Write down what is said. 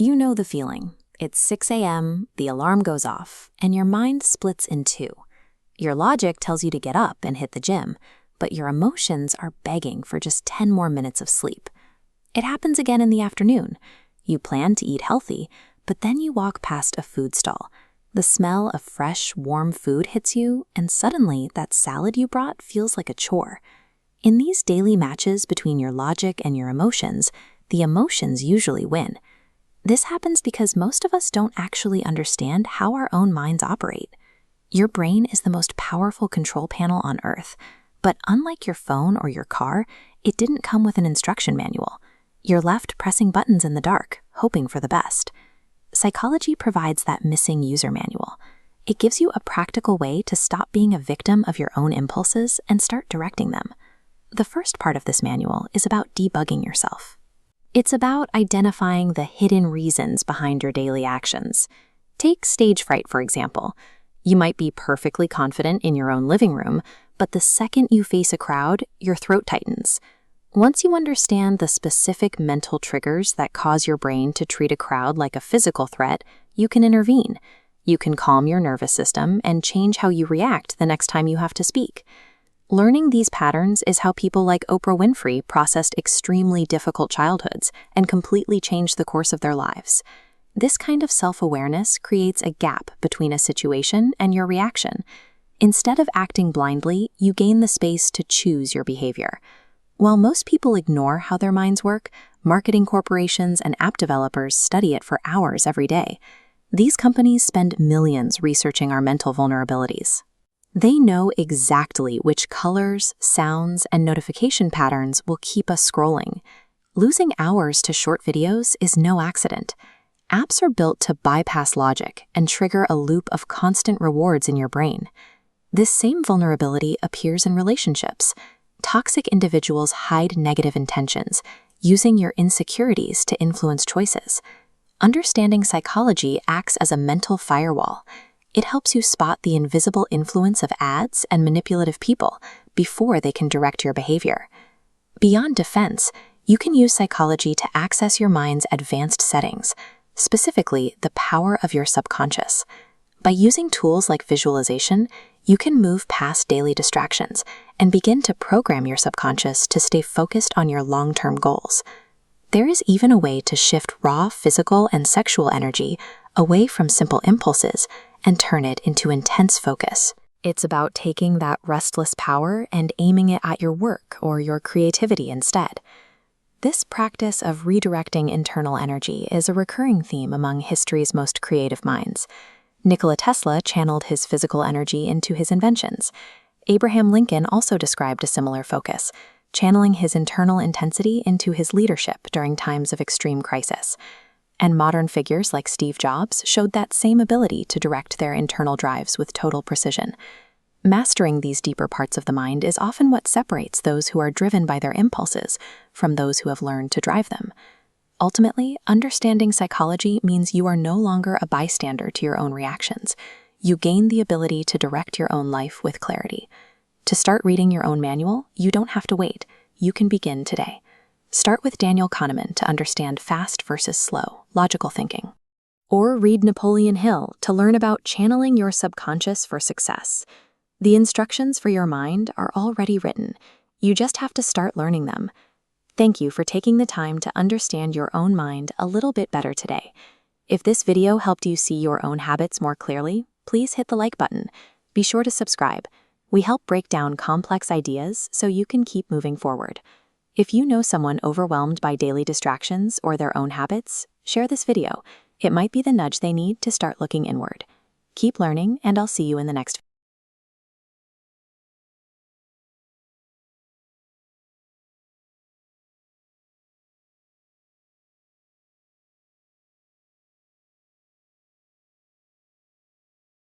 You know the feeling. It's 6 a.m., the alarm goes off, and your mind splits in two. Your logic tells you to get up and hit the gym, but your emotions are begging for just 10 more minutes of sleep. It happens again in the afternoon. You plan to eat healthy, but then you walk past a food stall. The smell of fresh, warm food hits you, and suddenly that salad you brought feels like a chore. In these daily matches between your logic and your emotions, the emotions usually win. This happens because most of us don't actually understand how our own minds operate. Your brain is the most powerful control panel on Earth, but unlike your phone or your car, it didn't come with an instruction manual. You're left pressing buttons in the dark, hoping for the best. Psychology provides that missing user manual. It gives you a practical way to stop being a victim of your own impulses and start directing them. The first part of this manual is about debugging yourself. It's about identifying the hidden reasons behind your daily actions. Take stage fright, for example. You might be perfectly confident in your own living room, but the second you face a crowd, your throat tightens. Once you understand the specific mental triggers that cause your brain to treat a crowd like a physical threat, you can intervene. You can calm your nervous system and change how you react the next time you have to speak. Learning these patterns is how people like Oprah Winfrey processed extremely difficult childhoods and completely changed the course of their lives. This kind of self-awareness creates a gap between a situation and your reaction. Instead of acting blindly, you gain the space to choose your behavior. While most people ignore how their minds work, marketing corporations and app developers study it for hours every day. These companies spend millions researching our mental vulnerabilities. They know exactly which colors, sounds, and notification patterns will keep us scrolling. Losing hours to short videos is no accident. Apps are built to bypass logic and trigger a loop of constant rewards in your brain. This same vulnerability appears in relationships. Toxic individuals hide negative intentions, using your insecurities to influence choices. Understanding psychology acts as a mental firewall. It helps you spot the invisible influence of ads and manipulative people before they can direct your behavior. Beyond defense, you can use psychology to access your mind's advanced settings, specifically the power of your subconscious. By using tools like visualization, you can move past daily distractions and begin to program your subconscious to stay focused on your long-term goals. There is even a way to shift raw physical and sexual energy away from simple impulses and turn it into intense focus. It's about taking that restless power and aiming it at your work or your creativity instead. This practice of redirecting internal energy is a recurring theme among history's most creative minds. Nikola Tesla channeled his physical energy into his inventions. Abraham Lincoln also described a similar focus, channeling his internal intensity into his leadership during times of extreme crisis. And modern figures like Steve Jobs showed that same ability to direct their internal drives with total precision. Mastering these deeper parts of the mind is often what separates those who are driven by their impulses from those who have learned to drive them. Ultimately, understanding psychology means you are no longer a bystander to your own reactions. You gain the ability to direct your own life with clarity. To start reading your own manual, you don't have to wait. You can begin today. Start with Daniel Kahneman to understand fast versus slow, logical thinking. Or read Napoleon Hill to learn about channeling your subconscious for success. The instructions for your mind are already written. You just have to start learning them. Thank you for taking the time to understand your own mind a little bit better today. If this video helped you see your own habits more clearly, please hit the like button. Be sure to subscribe. We help break down complex ideas so you can keep moving forward. If you know someone overwhelmed by daily distractions or their own habits, share this video. It might be the nudge they need to start looking inward. Keep learning, and I'll see you in the next video.